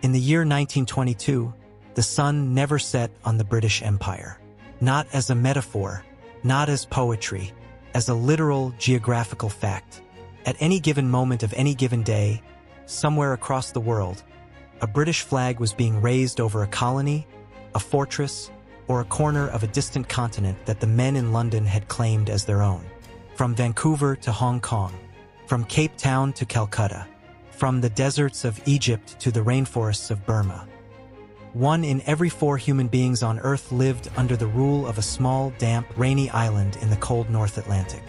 In the year 1922, the sun never set on the British Empire. Not as a metaphor, not as poetry, as a literal geographical fact. At any given moment of any given day, somewhere across the world, a British flag was being raised over a colony, a fortress, or a corner of a distant continent that the men in London had claimed as their own. From Vancouver to Hong Kong, from Cape Town to Calcutta, from the deserts of Egypt to the rainforests of Burma. 1 in every 4 human beings on Earth lived under the rule of a small, damp, rainy island in the cold North Atlantic.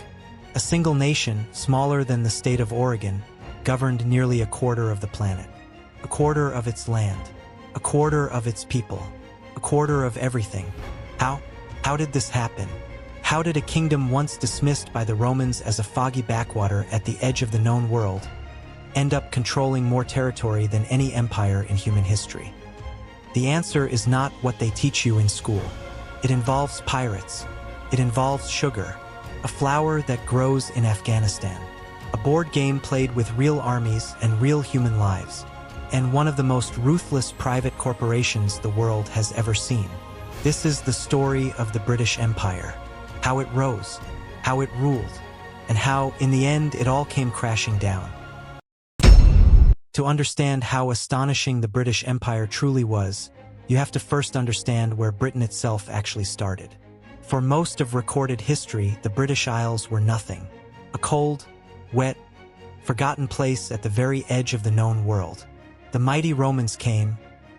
A single nation, smaller than the state of Oregon, governed nearly a quarter of the planet. A quarter of its land. A quarter of its people. A quarter of everything. How did this happen? How did a kingdom once dismissed by the Romans as a foggy backwater at the edge of the known world end up controlling more territory than any empire in human history? The answer is not what they teach you in school. It involves pirates. It involves sugar, a flower that grows in Afghanistan, a board game played with real armies and real human lives, and one of the most ruthless private corporations the world has ever seen. This is the story of the British Empire, how it rose, how it ruled, and how, in the end, it all came crashing down. To understand how astonishing the British Empire truly was, you have to first understand where Britain itself actually started. For most of recorded history, the British Isles were nothing. A cold, wet, forgotten place at the very edge of the known world. The mighty Romans came,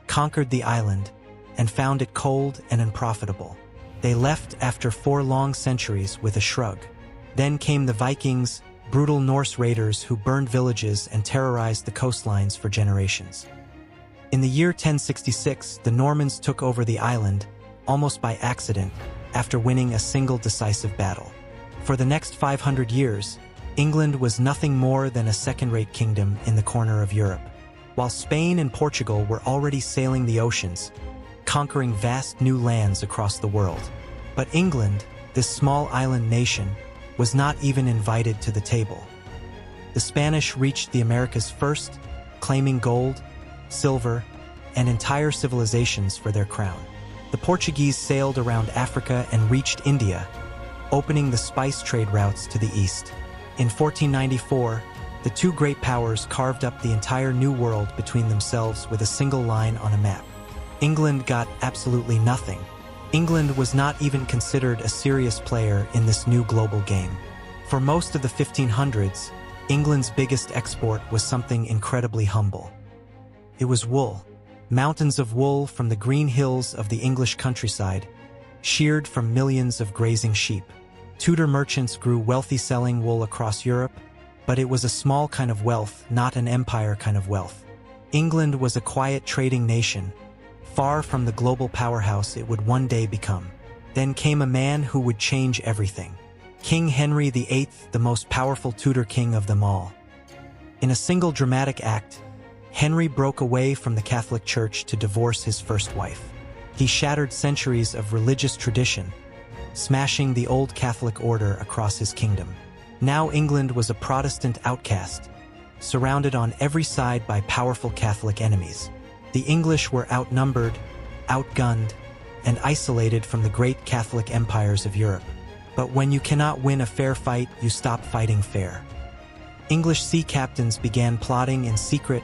conquered the island, and found it cold and unprofitable. They left after 4 long centuries with a shrug. Then came the Vikings, brutal Norse raiders who burned villages and terrorized the coastlines for generations. In the year 1066, the Normans took over the island, almost by accident, after winning a single decisive battle. For the next 500 years, England was nothing more than a second-rate kingdom in the corner of Europe, while Spain and Portugal were already sailing the oceans, conquering vast new lands across the world. But England, this small island nation, was not even invited to the table. The Spanish reached the Americas first, claiming gold, silver, and entire civilizations for their crown. The Portuguese sailed around Africa and reached India, opening the spice trade routes to the east. In 1494, the 2 great powers carved up the entire New World between themselves with a single line on a map. England got absolutely nothing. England was not even considered a serious player in this new global game. For most of the 1500s, England's biggest export was something incredibly humble. It was wool. Mountains of wool from the green hills of the English countryside, sheared from millions of grazing sheep. Tudor merchants grew wealthy selling wool across Europe, but it was a small kind of wealth, not an empire kind of wealth. England was a quiet trading nation, far from the global powerhouse it would one day become. Then came a man who would change everything. King Henry VIII, the most powerful Tudor king of them all. In a single dramatic act, Henry broke away from the Catholic Church to divorce his first wife. He shattered centuries of religious tradition, smashing the old Catholic order across his kingdom. Now England was a Protestant outcast, surrounded on every side by powerful Catholic enemies. The English were outnumbered, outgunned, and isolated from the great Catholic empires of Europe. But when you cannot win a fair fight, you stop fighting fair. English sea captains began plotting in secret,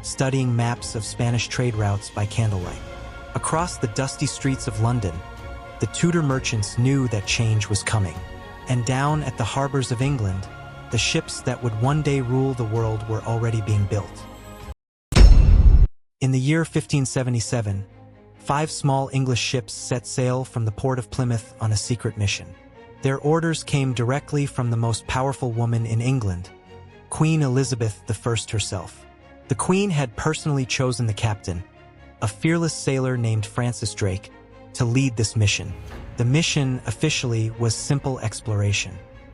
studying maps of Spanish trade routes by candlelight. Across the dusty streets of London, the Tudor merchants knew that change was coming. And down at the harbors of England, the ships that would one day rule the world were already being built. In the year 1577, 5 small English ships set sail from the port of Plymouth on a secret mission. Their orders came directly from the most powerful woman in England, Queen Elizabeth I herself. The Queen had personally chosen the captain, a fearless sailor named Francis Drake, to lead this mission. The mission officially was simple exploration,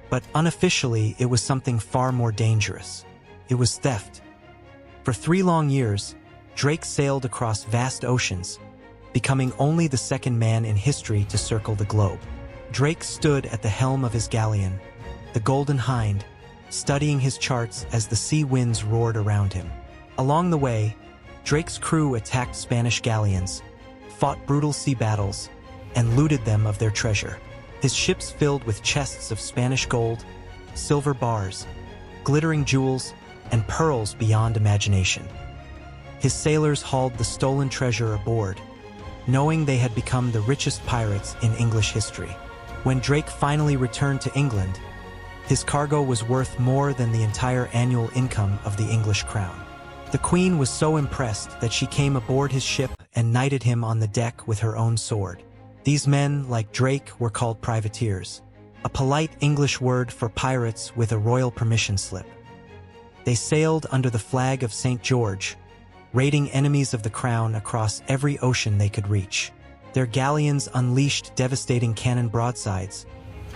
but unofficially it was something far more dangerous. It was theft. For 3 long years, Drake sailed across vast oceans, becoming only the second man in history to circle the globe. Drake stood at the helm of his galleon, the Golden Hind, studying his charts as the sea winds roared around him. Along the way, Drake's crew attacked Spanish galleons, fought brutal sea battles, and looted them of their treasure. His ships filled with chests of Spanish gold, silver bars, glittering jewels, and pearls beyond imagination. His sailors hauled the stolen treasure aboard, knowing they had become the richest pirates in English history. When Drake finally returned to England, his cargo was worth more than the entire annual income of the English crown. The Queen was so impressed that she came aboard his ship and knighted him on the deck with her own sword. These men, like Drake, were called privateers, a polite English word for pirates with a royal permission slip. They sailed under the flag of St. George, raiding enemies of the crown across every ocean they could reach. Their galleons unleashed devastating cannon broadsides,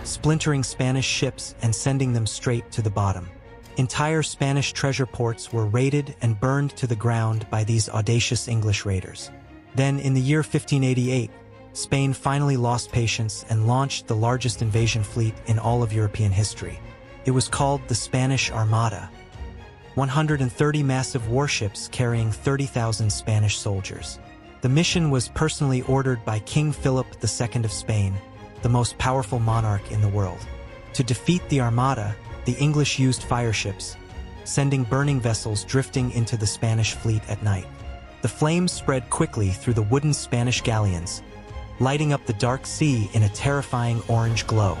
splintering Spanish ships and sending them straight to the bottom. Entire Spanish treasure ports were raided and burned to the ground by these audacious English raiders. Then, in the year 1588, Spain finally lost patience and launched the largest invasion fleet in all of European history. It was called the Spanish Armada. 130 massive warships carrying 30,000 Spanish soldiers. The mission was personally ordered by King Philip II of Spain, the most powerful monarch in the world. To defeat the Armada, the English used fireships, sending burning vessels drifting into the Spanish fleet at night. The flames spread quickly through the wooden Spanish galleons, lighting up the dark sea in a terrifying orange glow.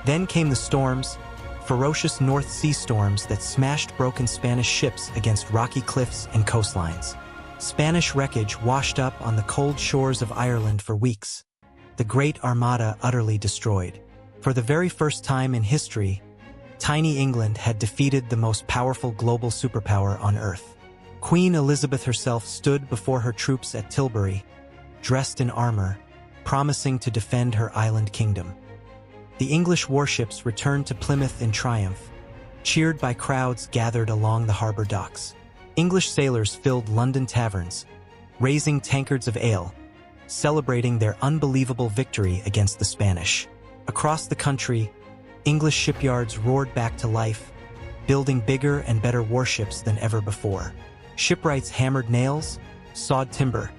Then came the storms, ferocious North Sea storms that smashed broken Spanish ships against rocky cliffs and coastlines. Spanish wreckage washed up on the cold shores of Ireland for weeks, the Great Armada utterly destroyed. For the very first time in history, tiny England had defeated the most powerful global superpower on Earth. Queen Elizabeth herself stood before her troops at Tilbury, dressed in armor, promising to defend her island kingdom. The English warships returned to Plymouth in triumph, cheered by crowds gathered along the harbor docks. English sailors filled London taverns, raising tankards of ale, celebrating their unbelievable victory against the Spanish. Across the country, English shipyards roared back to life, building bigger and better warships than ever before. Shipwrights hammered nails, sawed timber,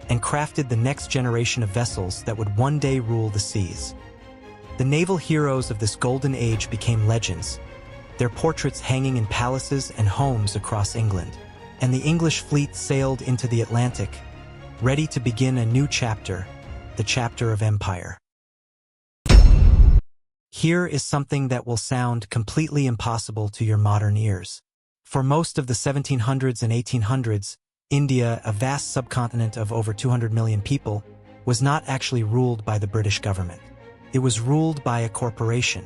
and crafted the next generation of vessels that would one day rule the seas. The naval heroes of this golden age became legends, their portraits hanging in palaces and homes across England. And the English fleet sailed into the Atlantic, ready to begin a new chapter, the chapter of empire. Here is something that will sound completely impossible to your modern ears. For most of the 1700s and 1800s, India, a vast subcontinent of over 200 million people, was not actually ruled by the British government. It was ruled by a corporation,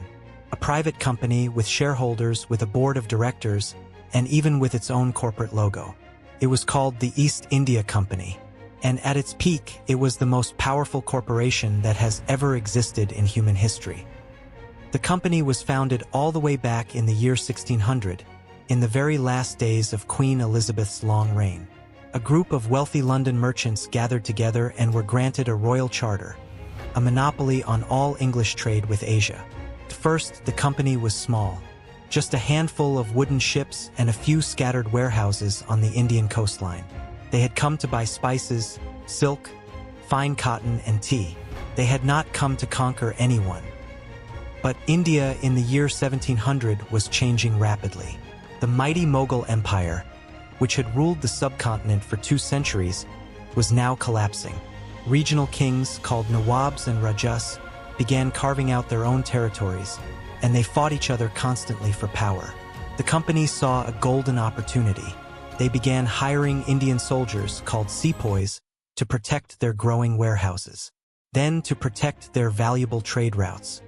a private company with shareholders, with a board of directors, and even with its own corporate logo. It was called the East India Company, and at its peak, it was the most powerful corporation that has ever existed in human history. The company was founded all the way back in the year 1600, in the very last days of Queen Elizabeth's long reign. A group of wealthy London merchants gathered together and were granted a royal charter, a monopoly on all English trade with Asia. At first, the company was small, just a handful of wooden ships and a few scattered warehouses on the Indian coastline. They had come to buy spices, silk, fine cotton, and tea. They had not come to conquer anyone. But India in the year 1700 was changing rapidly. The mighty Mughal Empire, which had ruled the subcontinent for 2 centuries, was now collapsing. Regional kings called Nawabs and Rajas began carving out their own territories, and they fought each other constantly for power. The company saw a golden opportunity. They began hiring Indian soldiers called sepoys to protect their growing warehouses, then to protect their valuable trade routes,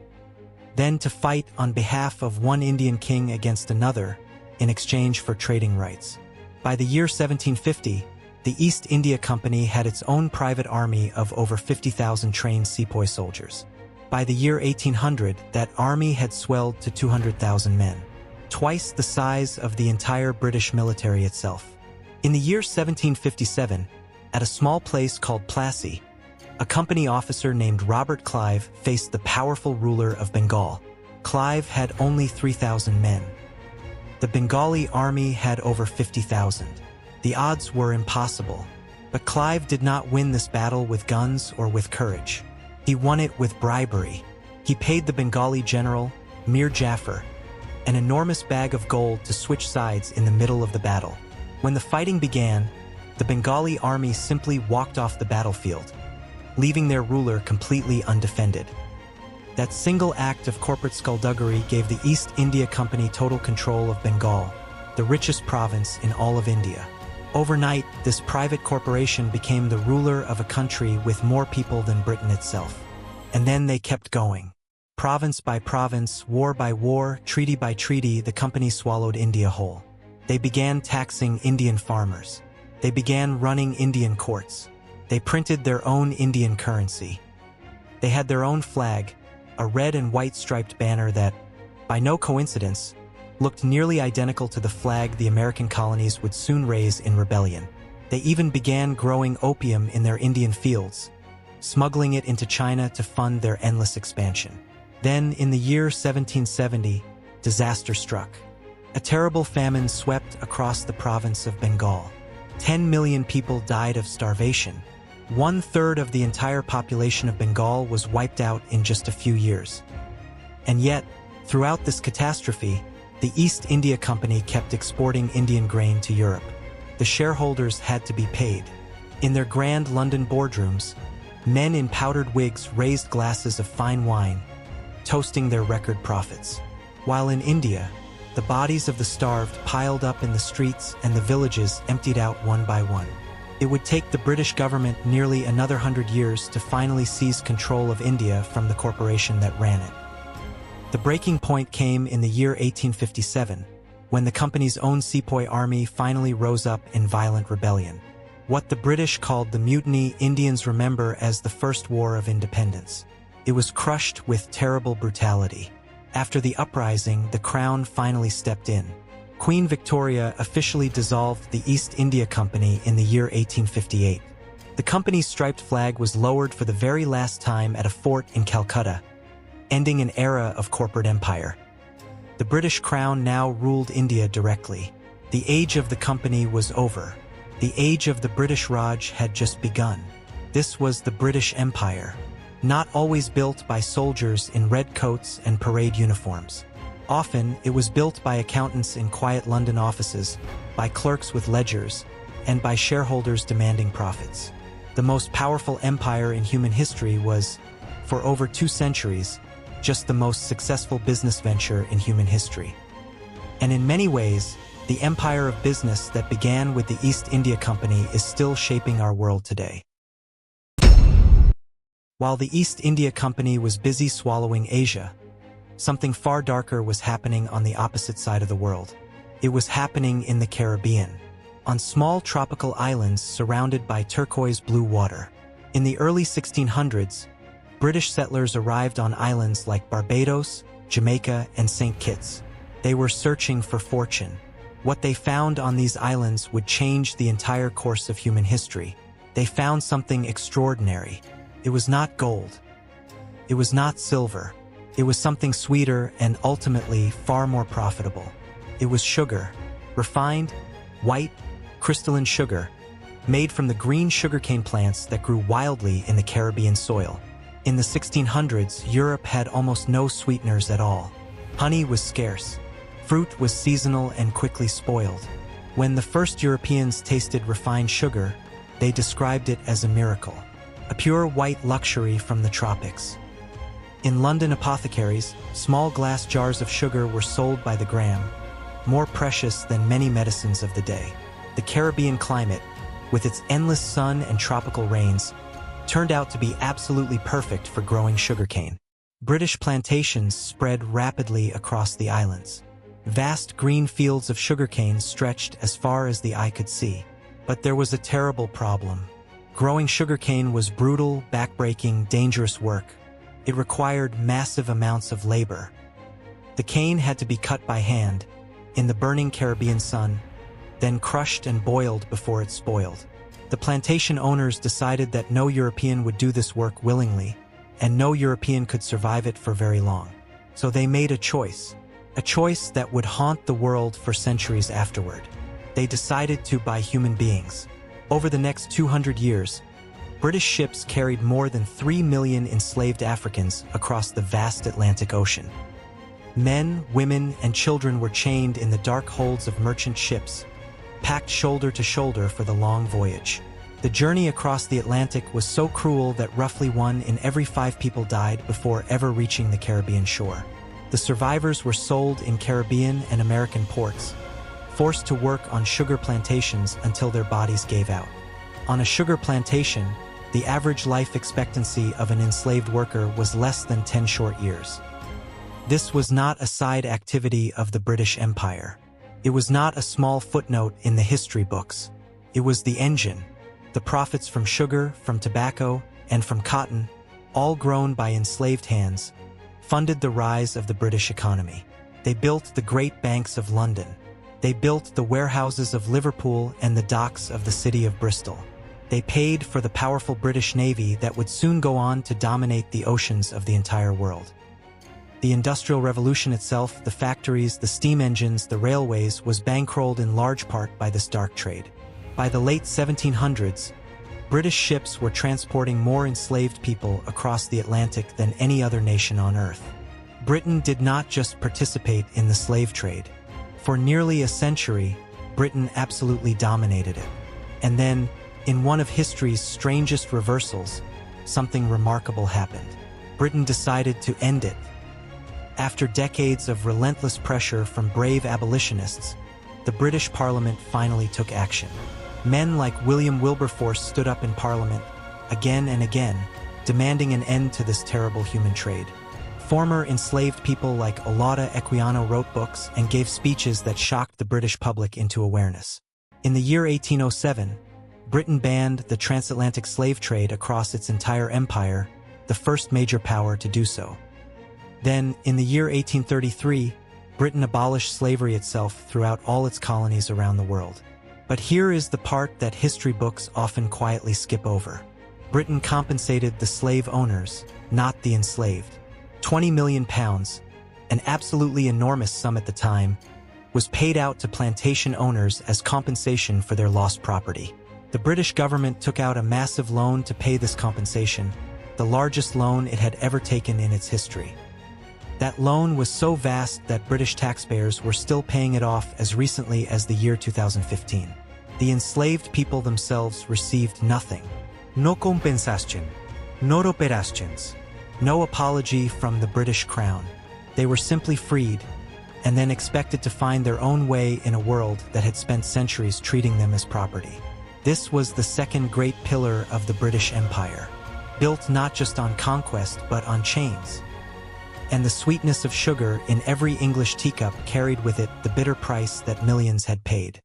then to fight on behalf of one Indian king against another in exchange for trading rights. By the year 1750, the East India Company had its own private army of over 50,000 trained sepoy soldiers. By the year 1800, that army had swelled to 200,000 men, twice the size of the entire British military itself. In the year 1757, at a small place called Plassey, a company officer named Robert Clive faced the powerful ruler of Bengal. Clive had only 3,000 men. The Bengali army had over 50,000. The odds were impossible. But Clive did not win this battle with guns or with courage. He won it with bribery. He paid the Bengali general, Mir Jafar, an enormous bag of gold to switch sides in the middle of the battle. When the fighting began, the Bengali army simply walked off the battlefield, leaving their ruler completely undefended. That single act of corporate skullduggery gave the East India Company total control of Bengal, the richest province in all of India. Overnight, this private corporation became the ruler of a country with more people than Britain itself. And then they kept going. Province by province, war by war, treaty by treaty, the company swallowed India whole. They began taxing Indian farmers. They began running Indian courts. They printed their own Indian currency. They had their own flag, a red and white striped banner that, by no coincidence, looked nearly identical to the flag the American colonies would soon raise in rebellion. They even began growing opium in their Indian fields, smuggling it into China to fund their endless expansion. Then, in the year 1770, disaster struck. A terrible famine swept across the province of Bengal. 10 million people died of starvation. 1/3 of the entire population of Bengal was wiped out in just a few years. And yet, throughout this catastrophe, the East India Company kept exporting Indian grain to Europe. The shareholders had to be paid. In their grand London boardrooms, men in powdered wigs raised glasses of fine wine, toasting their record profits. While in India, the bodies of the starved piled up in the streets and the villages emptied out one by one. It would take the British government nearly another 100 years to finally seize control of India from the corporation that ran it. The breaking point came in the year 1857, when the company's own sepoy army finally rose up in violent rebellion. What the British called the mutiny, Indians remember as the First War of Independence. It was crushed with terrible brutality. After the uprising, the Crown finally stepped in. Queen Victoria officially dissolved the East India Company in the year 1858. The company's striped flag was lowered for the very last time at a fort in Calcutta, ending an era of corporate empire. The British Crown now ruled India directly. The age of the company was over. The age of the British Raj had just begun. This was the British Empire, not always built by soldiers in red coats and parade uniforms. Often, it was built by accountants in quiet London offices, by clerks with ledgers, and by shareholders demanding profits. The most powerful empire in human history was, for over 2 centuries, just the most successful business venture in human history. And in many ways, the empire of business that began with the East India Company is still shaping our world today. While the East India Company was busy swallowing Asia, something far darker was happening on the opposite side of the world. It was happening in the Caribbean, on small tropical islands surrounded by turquoise blue water. In the early 1600s, British settlers arrived on islands like Barbados, Jamaica, and St. Kitts. They were searching for fortune. What they found on these islands would change the entire course of human history. They found something extraordinary. It was not gold. It was not silver. It was something sweeter and ultimately far more profitable. It was sugar, refined, white, crystalline sugar, made from the green sugarcane plants that grew wildly in the Caribbean soil. In the 1600s, Europe had almost no sweeteners at all. Honey was scarce. Fruit was seasonal and quickly spoiled. When the first Europeans tasted refined sugar, they described it as a miracle, a pure white luxury from the tropics. In London apothecaries, small glass jars of sugar were sold by the gram, more precious than many medicines of the day. The Caribbean climate, with its endless sun and tropical rains, turned out to be absolutely perfect for growing sugarcane. British plantations spread rapidly across the islands. Vast green fields of sugarcane stretched as far as the eye could see. But there was a terrible problem. Growing sugarcane was brutal, backbreaking, dangerous work. It required massive amounts of labor. The cane had to be cut by hand, in the burning Caribbean sun, then crushed and boiled before it spoiled. The plantation owners decided that no European would do this work willingly, and no European could survive it for very long. So they made a choice that would haunt the world for centuries afterward. They decided to buy human beings. Over the next 200 years, British ships carried more than 3 million enslaved Africans across the vast Atlantic Ocean. Men, women, and children were chained in the dark holds of merchant ships, packed shoulder to shoulder for the long voyage. The journey across the Atlantic was so cruel that roughly 1 in every 5 people died before ever reaching the Caribbean shore. The survivors were sold in Caribbean and American ports, forced to work on sugar plantations until their bodies gave out. On a sugar plantation, the average life expectancy of an enslaved worker was less than 10 short years. This was not a side activity of the British Empire. It was not a small footnote in the history books. It was the engine. The profits from sugar, from tobacco, and from cotton, all grown by enslaved hands, funded the rise of the British economy. They built the great banks of London. They built the warehouses of Liverpool and the docks of the city of Bristol. They paid for the powerful British Navy that would soon go on to dominate the oceans of the entire world. The Industrial Revolution itself, the factories, the steam engines, the railways, was bankrolled in large part by this dark trade. By the late 1700s, British ships were transporting more enslaved people across the Atlantic than any other nation on Earth. Britain did not just participate in the slave trade. For nearly a century, Britain absolutely dominated it. And then, in one of history's strangest reversals, something remarkable happened. Britain decided to end it. After decades of relentless pressure from brave abolitionists, the British Parliament finally took action. Men like William Wilberforce stood up in Parliament, again and again, demanding an end to this terrible human trade. Former enslaved people like Olaudah Equiano wrote books and gave speeches that shocked the British public into awareness. In the year 1807, Britain banned the transatlantic slave trade across its entire empire, the first major power to do so. Then, in the year 1833, Britain abolished slavery itself throughout all its colonies around the world. But here is the part that history books often quietly skip over. Britain compensated the slave owners, not the enslaved. £20 million, an absolutely enormous sum at the time, was paid out to plantation owners as compensation for their lost property. The British government took out a massive loan to pay this compensation, the largest loan it had ever taken in its history. That loan was so vast that British taxpayers were still paying it off as recently as the year 2015. The enslaved people themselves received nothing. No compensation, no reparations, no apology from the British Crown. They were simply freed, and then expected to find their own way in a world that had spent centuries treating them as property. This was the second great pillar of the British Empire, built not just on conquest but on chains. And the sweetness of sugar in every English teacup carried with it the bitter price that millions had paid.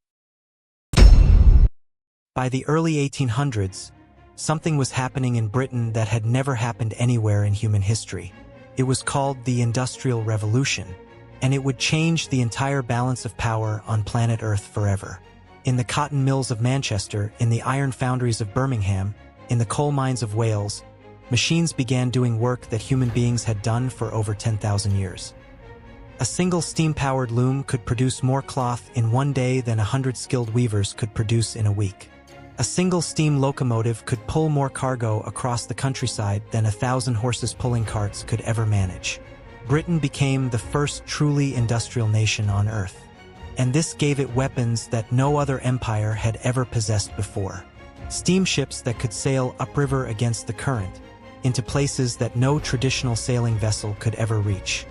By the early 1800s, something was happening in Britain that had never happened anywhere in human history. It was called the Industrial Revolution, and it would change the entire balance of power on planet Earth forever. In the cotton mills of Manchester, in the iron foundries of Birmingham, in the coal mines of Wales, machines began doing work that human beings had done for over 10,000 years. A single steam-powered loom could produce more cloth in one day than 100 skilled weavers could produce in a week. A single steam locomotive could pull more cargo across the countryside than 1,000 horses pulling carts could ever manage. Britain became the first truly industrial nation on Earth. And this gave it weapons that no other empire had ever possessed before. Steamships that could sail upriver against the current, into places that no traditional sailing vessel could ever reach.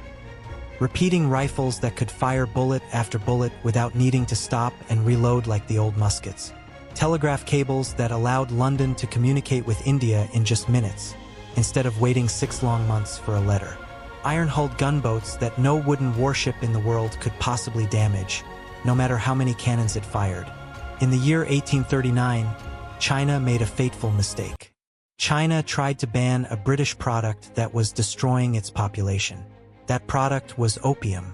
Repeating rifles that could fire bullet after bullet without needing to stop and reload like the old muskets. Telegraph cables that allowed London to communicate with India in just minutes, instead of waiting 6 long months for a letter. Iron-hulled gunboats that no wooden warship in the world could possibly damage, no matter how many cannons it fired. In the year 1839, China made a fateful mistake. China tried to ban a British product that was destroying its population. That product was opium,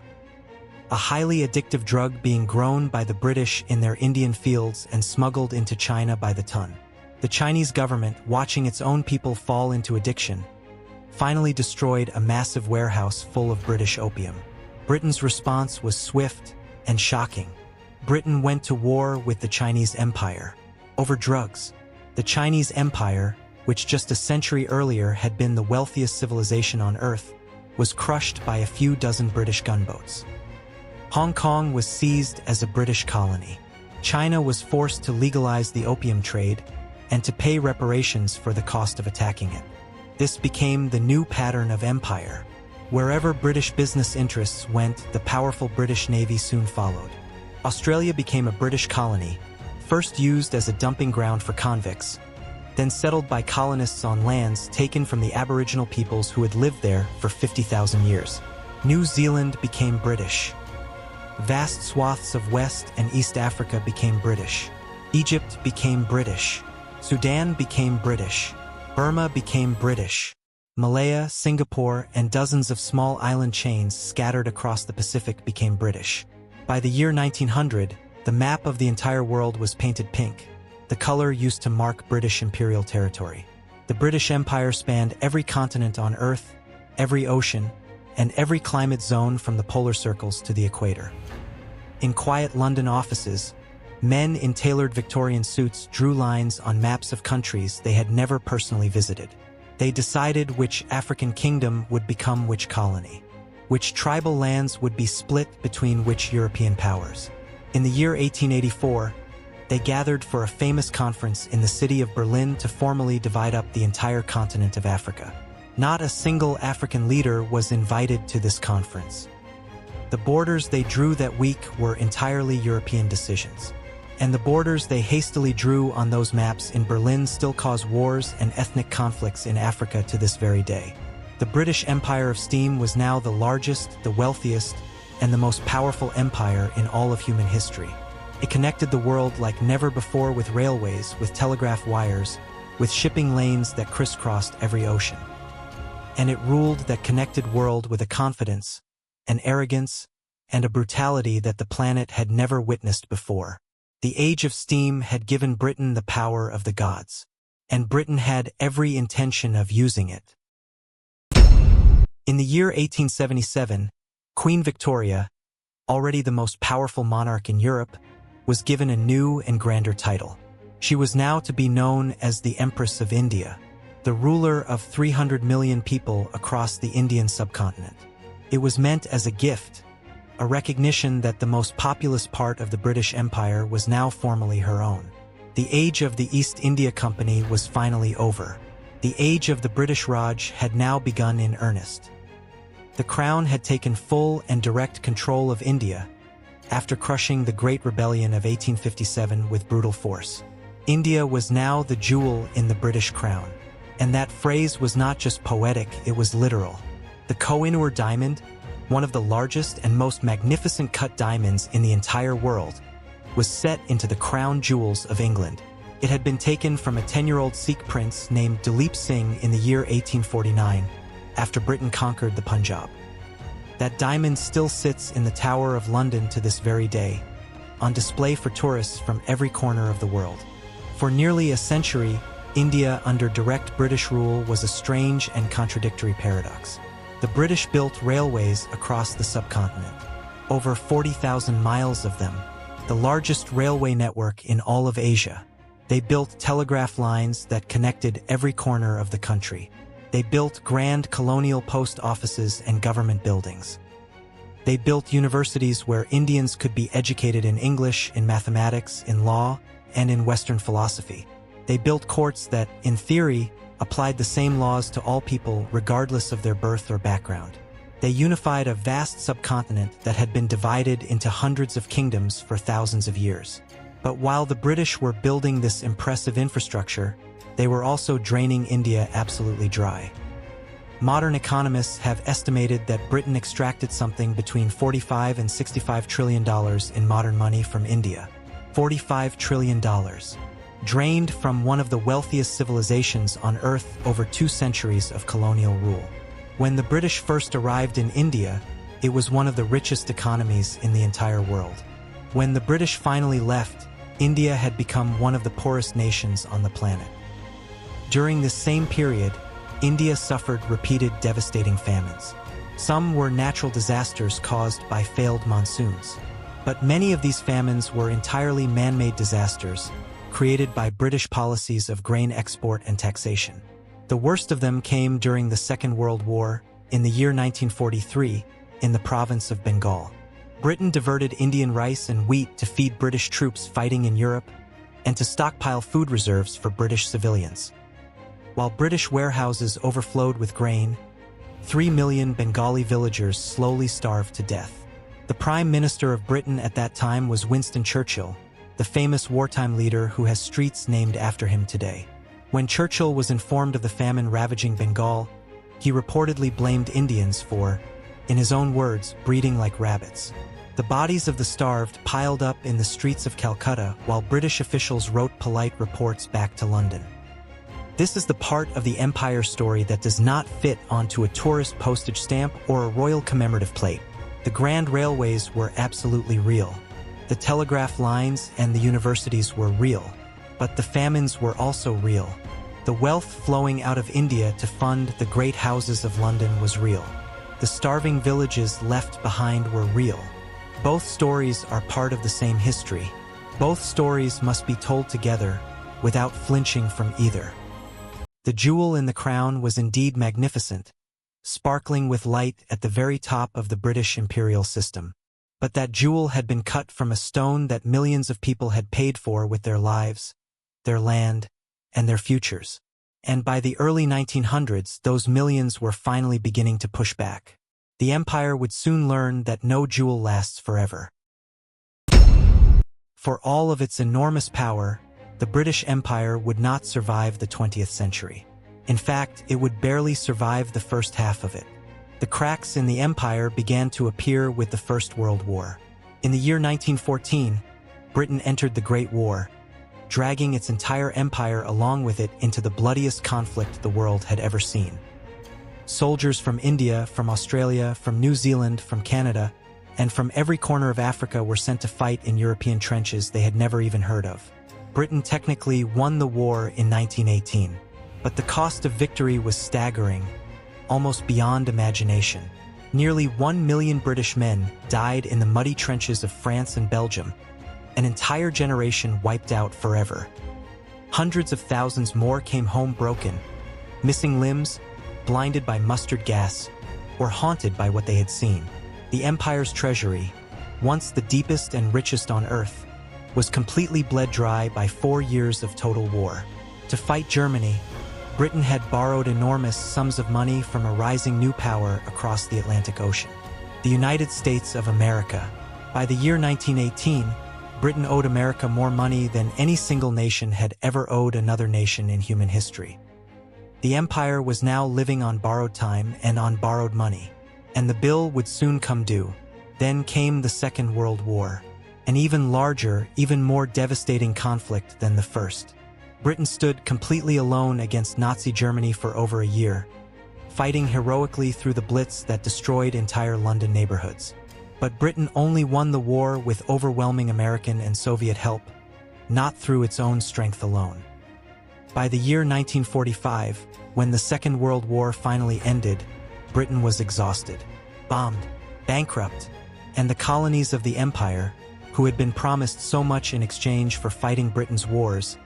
a highly addictive drug being grown by the British in their Indian fields and smuggled into China by the ton. The Chinese government, watching its own people fall into addiction, finally destroyed a massive warehouse full of British opium. Britain's response was swift and shocking. Britain went to war with the Chinese Empire over drugs. The Chinese Empire, which just a century earlier had been the wealthiest civilization on Earth, was crushed by a few dozen British gunboats. Hong Kong was seized as a British colony. China was forced to legalize the opium trade and to pay reparations for the cost of attacking it. This became the new pattern of empire. Wherever British business interests went, the powerful British Navy soon followed. Australia became a British colony, first used as a dumping ground for convicts, then settled by colonists on lands taken from the Aboriginal peoples who had lived there for 50,000 years. New Zealand became British. Vast swaths of West and East Africa became British. Egypt became British. Sudan became British. Burma became British. Malaya, Singapore, and dozens of small island chains scattered across the Pacific became British. By the year 1900, the map of the entire world was painted pink, the color used to mark British imperial territory. The British Empire spanned every continent on Earth, every ocean, and every climate zone from the polar circles to the equator. In quiet London offices, men in tailored Victorian suits drew lines on maps of countries they had never personally visited. They decided which African kingdom would become which colony, which tribal lands would be split between which European powers. In the year 1884, they gathered for a famous conference in the city of Berlin to formally divide up the entire continent of Africa. Not a single African leader was invited to this conference. The borders they drew that week were entirely European decisions. And the borders they hastily drew on those maps in Berlin still cause wars and ethnic conflicts in Africa to this very day. The British Empire of Steam was now the largest, the wealthiest, and the most powerful empire in all of human history. It connected the world like never before with railways, with telegraph wires, with shipping lanes that crisscrossed every ocean. And it ruled that connected world with a confidence, an arrogance, and a brutality that the planet had never witnessed before. The age of steam had given Britain the power of the gods, and Britain had every intention of using it. In the year 1877, Queen Victoria, already the most powerful monarch in Europe, was given a new and grander title. She was now to be known as the Empress of India, the ruler of 300 million people across the Indian subcontinent. It was meant as a gift, a recognition that the most populous part of the British Empire was now formally her own. The age of the East India Company was finally over. The age of the British Raj had now begun in earnest. The Crown had taken full and direct control of India after crushing the Great Rebellion of 1857 with brutal force. India was now the jewel in the British Crown. And that phrase was not just poetic, it was literal. The Kohinoor diamond, one of the largest and most magnificent cut diamonds in the entire world, was set into the crown jewels of England. It had been taken from a 10-year-old Sikh prince named Duleep Singh in the year 1849, after Britain conquered the Punjab. That diamond still sits in the Tower of London to this very day, on display for tourists from every corner of the world. For nearly a century, India under direct British rule was a strange and contradictory paradox. The British built railways across the subcontinent, over 40,000 miles of them, the largest railway network in all of Asia. They built telegraph lines that connected every corner of the country. They built grand colonial post offices and government buildings. They built universities where Indians could be educated in English, in mathematics, in law, and in Western philosophy. They built courts that, in theory, applied the same laws to all people regardless of their birth or background. They unified a vast subcontinent that had been divided into hundreds of kingdoms for thousands of years. But while the British were building this impressive infrastructure, they were also draining India absolutely dry. Modern economists have estimated that Britain extracted something between $45 and $65 trillion in modern money from India. $45 trillion. Drained from one of the wealthiest civilizations on Earth over 2 centuries of colonial rule. When the British first arrived in India, it was one of the richest economies in the entire world. When the British finally left, India had become one of the poorest nations on the planet. During this same period, India suffered repeated devastating famines. Some were natural disasters caused by failed monsoons. But many of these famines were entirely man-made disasters, created by British policies of grain export and taxation. The worst of them came during the Second World War, in the year 1943, in the province of Bengal. Britain diverted Indian rice and wheat to feed British troops fighting in Europe, and to stockpile food reserves for British civilians. While British warehouses overflowed with grain, 3 million Bengali villagers slowly starved to death. The Prime Minister of Britain at that time was Winston Churchill, the famous wartime leader who has streets named after him today. When Churchill was informed of the famine ravaging Bengal, he reportedly blamed Indians for, in his own words, breeding like rabbits. The bodies of the starved piled up in the streets of Calcutta while British officials wrote polite reports back to London. This is the part of the empire story that does not fit onto a tourist postage stamp or a royal commemorative plate. The grand railways were absolutely real. The telegraph lines and the universities were real. But the famines were also real. The wealth flowing out of India to fund the great houses of London was real. The starving villages left behind were real. Both stories are part of the same history. Both stories must be told together, without flinching from either. The jewel in the crown was indeed magnificent, sparkling with light at the very top of the British imperial system. But that jewel had been cut from a stone that millions of people had paid for with their lives, their land, and their futures. And by the early 1900s, those millions were finally beginning to push back. The empire would soon learn that no jewel lasts forever. For all of its enormous power, the British Empire would not survive the 20th century. In fact, it would barely survive the first half of it. The cracks in the empire began to appear with the First World War. In the year 1914, Britain entered the Great War, dragging its entire empire along with it into the bloodiest conflict the world had ever seen. Soldiers from India, from Australia, from New Zealand, from Canada, and from every corner of Africa were sent to fight in European trenches they had never even heard of. Britain technically won the war in 1918, but the cost of victory was staggering, almost beyond imagination. Nearly 1 million British men died in the muddy trenches of France and Belgium, an entire generation wiped out forever. Hundreds of thousands more came home broken, missing limbs, blinded by mustard gas, or haunted by what they had seen. The empire's treasury, once the deepest and richest on earth, was completely bled dry by 4 years of total war. To fight Germany, Britain had borrowed enormous sums of money from a rising new power across the Atlantic Ocean, the United States of America. By the year 1918, Britain owed America more money than any single nation had ever owed another nation in human history. The empire was now living on borrowed time and on borrowed money, and the bill would soon come due. Then came the Second World War, an even larger, even more devastating conflict than the first. Britain stood completely alone against Nazi Germany for over a year, fighting heroically through the Blitz that destroyed entire London neighborhoods. But Britain only won the war with overwhelming American and Soviet help, not through its own strength alone. By the year 1945, when the Second World War finally ended, Britain was exhausted, bombed, bankrupt, and the colonies of the empire, who had been promised so much in exchange for fighting Britain's wars,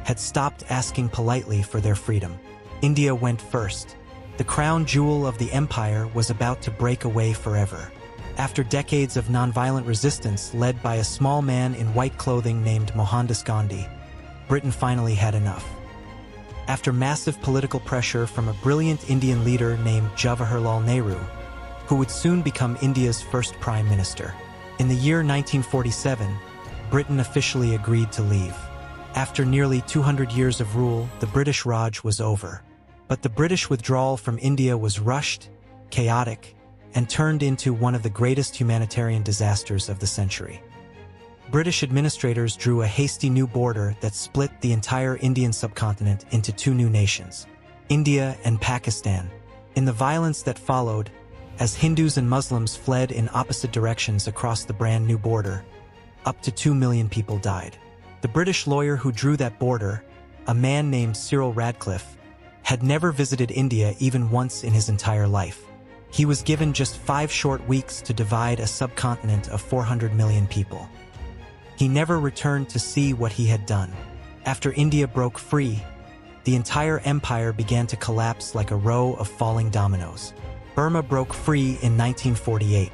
had stopped asking politely for their freedom. India went first. The crown jewel of the empire was about to break away forever. After decades of nonviolent resistance led by a small man in white clothing named Mohandas Gandhi, Britain finally had enough. After massive political pressure from a brilliant Indian leader named Jawaharlal Nehru, who would soon become India's first prime minister. In the year 1947, Britain officially agreed to leave. After nearly 200 years of rule, the British Raj was over. But the British withdrawal from India was rushed, chaotic, and turned into one of the greatest humanitarian disasters of the century. British administrators drew a hasty new border that split the entire Indian subcontinent into two new nations, India and Pakistan. In the violence that followed, as Hindus and Muslims fled in opposite directions across the brand new border, up to 2 million people died. The British lawyer who drew that border, a man named Cyril Radcliffe, had never visited India even once in his entire life. He was given just 5 short weeks to divide a subcontinent of 400 million people. He never returned to see what he had done. After India broke free, the entire empire began to collapse like a row of falling dominoes. Burma broke free in 1948.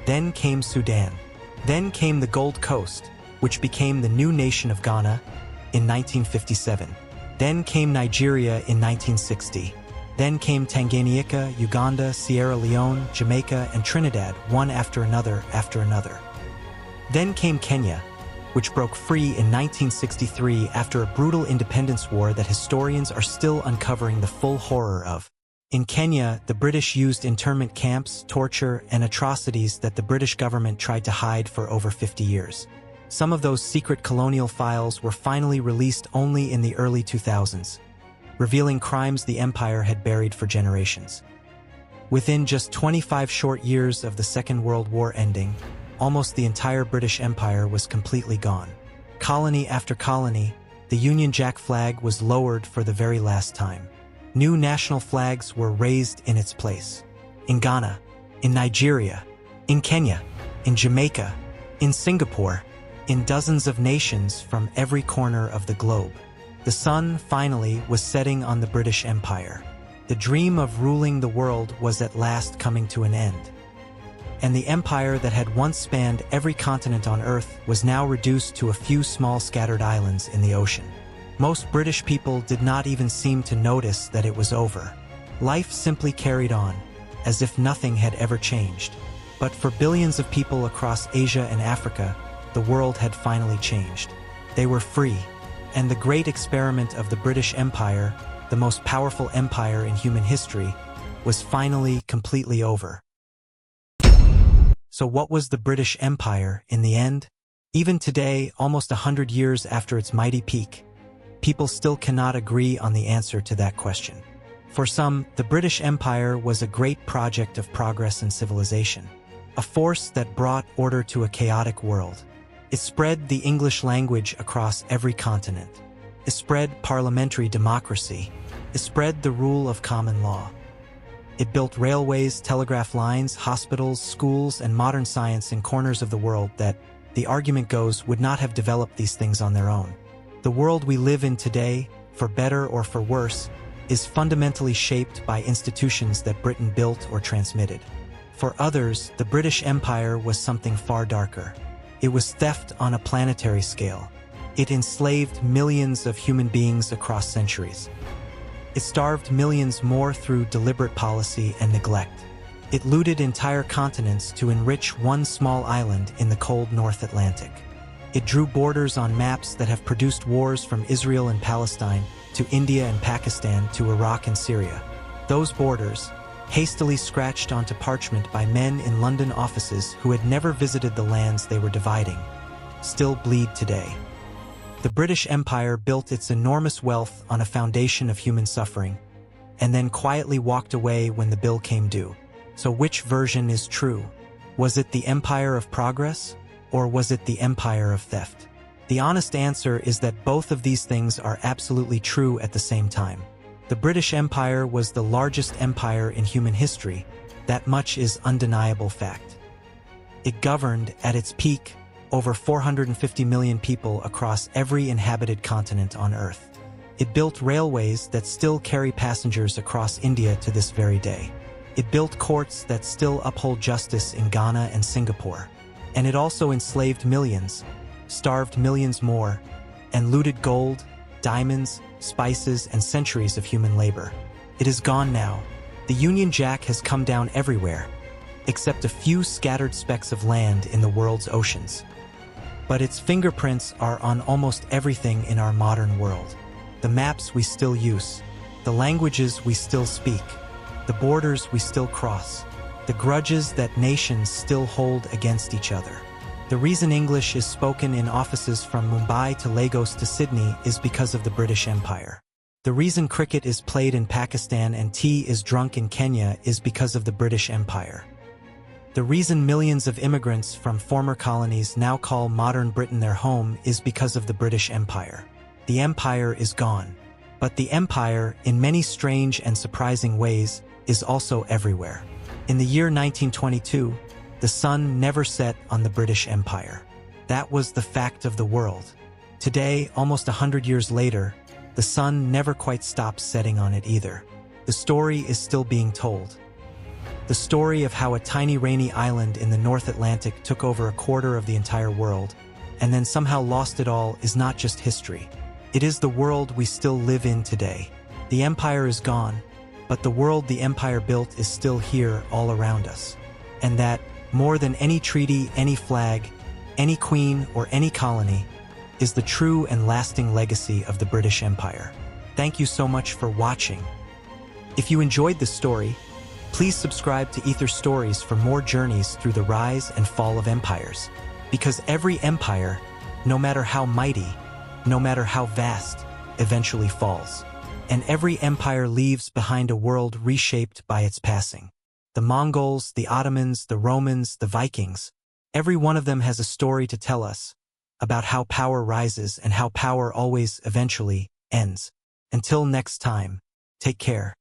Then came Sudan. Then came the Gold Coast, which became the new nation of Ghana in 1957. Then came Nigeria in 1960. Then came Tanganyika, Uganda, Sierra Leone, Jamaica, and Trinidad, one after another after another. Then came Kenya, which broke free in 1963 after a brutal independence war that historians are still uncovering the full horror of. In Kenya, the British used internment camps, torture, and atrocities that the British government tried to hide for over 50 years. Some of those secret colonial files were finally released only in the early 2000s, revealing crimes the empire had buried for generations. Within just 25 short years of the Second World War ending, almost the entire British Empire was completely gone. Colony after colony, the Union Jack flag was lowered for the very last time. New national flags were raised in its place. In Ghana, in Nigeria, in Kenya, in Jamaica, in Singapore, in dozens of nations from every corner of the globe. The sun, finally, was setting on the British Empire. The dream of ruling the world was at last coming to an end. And the empire that had once spanned every continent on Earth was now reduced to a few small scattered islands in the ocean. Most British people did not even seem to notice that it was over. Life simply carried on, as if nothing had ever changed. But for billions of people across Asia and Africa, the world had finally changed. They were free. And the great experiment of the British Empire, the most powerful empire in human history, was finally completely over. So what was the British Empire in the end? Even today, almost 100 years after its mighty peak, people still cannot agree on the answer to that question. For some, the British Empire was a great project of progress and civilization, a force that brought order to a chaotic world. It spread the English language across every continent. It spread parliamentary democracy. It spread the rule of common law. It built railways, telegraph lines, hospitals, schools, and modern science in corners of the world that, the argument goes, would not have developed these things on their own. The world we live in today, for better or for worse, is fundamentally shaped by institutions that Britain built or transmitted. For others, the British Empire was something far darker. It was theft on a planetary scale. It enslaved millions of human beings across centuries. It starved millions more through deliberate policy and neglect. It looted entire continents to enrich one small island in the cold North Atlantic. It drew borders on maps that have produced wars from Israel and Palestine to India and Pakistan to Iraq and Syria. Those borders, hastily scratched onto parchment by men in London offices who had never visited the lands they were dividing, still bleed today. The British Empire built its enormous wealth on a foundation of human suffering, and then quietly walked away when the bill came due. So which version is true? Was it the empire of progress, or was it the empire of theft? The honest answer is that both of these things are absolutely true at the same time. The British Empire was the largest empire in human history. That much is undeniable fact. It governed, at its peak, over 450 million people across every inhabited continent on Earth. It built railways that still carry passengers across India to this very day. It built courts that still uphold justice in Ghana and Singapore. And it also enslaved millions, starved millions more, and looted gold, diamonds, spices, and centuries of human labor. It is gone now. The Union Jack has come down everywhere, except a few scattered specks of land in the world's oceans. But its fingerprints are on almost everything in our modern world. The maps we still use, the languages we still speak, the borders we still cross, the grudges that nations still hold against each other. The reason English is spoken in offices from Mumbai to Lagos to Sydney is because of the British Empire. The reason cricket is played in Pakistan and tea is drunk in Kenya is because of the British Empire. The reason millions of immigrants from former colonies now call modern Britain their home is because of the British Empire. The empire is gone. But the empire, in many strange and surprising ways, is also everywhere. In the year 1922, the sun never set on the British Empire. That was the fact of the world. Today, almost 100 years later, the sun never quite stops setting on it either. The story is still being told. The story of how a tiny rainy island in the North Atlantic took over a quarter of the entire world, and then somehow lost it all, is not just history. It is the world we still live in today. The empire is gone, but the world the empire built is still here all around us. And that, more than any treaty, any flag, any queen, or any colony, is the true and lasting legacy of the British Empire. Thank you so much for watching. If you enjoyed this story, please subscribe to Ether Stories for more journeys through the rise and fall of empires. Because every empire, no matter how mighty, no matter how vast, eventually falls. And every empire leaves behind a world reshaped by its passing. The Mongols, the Ottomans, the Romans, the Vikings, every one of them has a story to tell us about how power rises and how power always eventually ends. Until next time, take care.